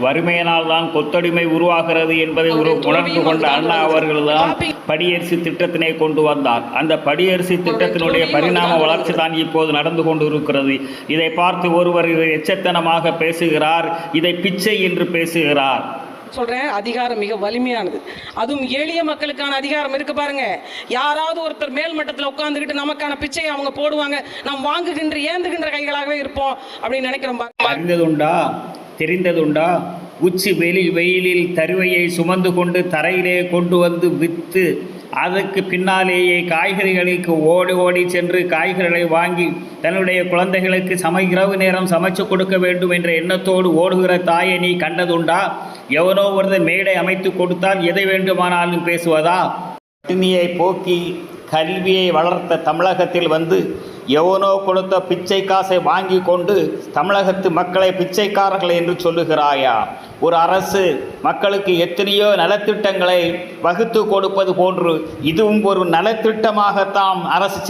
வறுமையினால் தான் கொத்தடிமை உருவாகிறது என்பதை உணர்ந்து கொண்ட அண்ணா அவர்கள்தான் படியரிசி திட்டத்தினை கொண்டு வந்தார். அந்த படியரிசி திட்டத்தினுடைய பரிணாம வளர்ச்சி தான் இப்போது நடந்து கொண்டு இருக்கிறது. இதை பார்த்து ஒருவர் எச்சத்தனமாக பேசுகிறார், இதை பிச்சை என்று பேசுகிறார். சொல்றேன், அதிகாரம் மிக வலிமையானது. அதுவும் எளிய மக்களுக்கான அதிகாரம் இருக்கு பாருங்க. யாராவது ஒருத்தர் மேல் மட்டத்தில் உட்கார்ந்துக்கிட்டு நமக்கான பிச்சையை அவங்க போடுவாங்க, நாம் வாங்குகின்ற ஏந்துகின்ற கைகளாகவே இருப்போம் அப்படின்னு நினைக்கிறோம். அறிந்ததுண்டா, தெரிந்ததுண்டா? உச்சி வெயிலில் தருவையை சுமந்து கொண்டு தரையிலே கொண்டு வந்து விற்று அதற்கு பின்னாலேயே காய்கறிகளுக்கு ஓடி ஓடி சென்று காய்கறிகளை வாங்கி தன்னுடைய குழந்தைகளுக்கு இரவு நேரம் சமைச்சு கொடுக்க வேண்டும் என்ற எண்ணத்தோடு ஓடுகிற தாயை நீ கண்டதுண்டா? எவனோ ஒருத்தர் மேடை அமைத்து கொடுத்தால் எதை வேண்டுமானாலும் பேசுவதா? பட்டினியை போக்கி கல்வியை வளர்த்த தமிழகத்தில் வந்து எவனோ கொடுத்த பிச்சை காசை வாங்கி கொண்டு தமிழகத்து மக்களை பிச்சைக்காரர்கள் என்று சொல்லுகிறாயா? ஒரு அரசு மக்களுக்கு எத்தனையோ நலத்திட்டங்களை வகுத்து கொடுப்பது போன்று இதுவும் ஒரு நலத்திட்டமாகத்தான் அரசு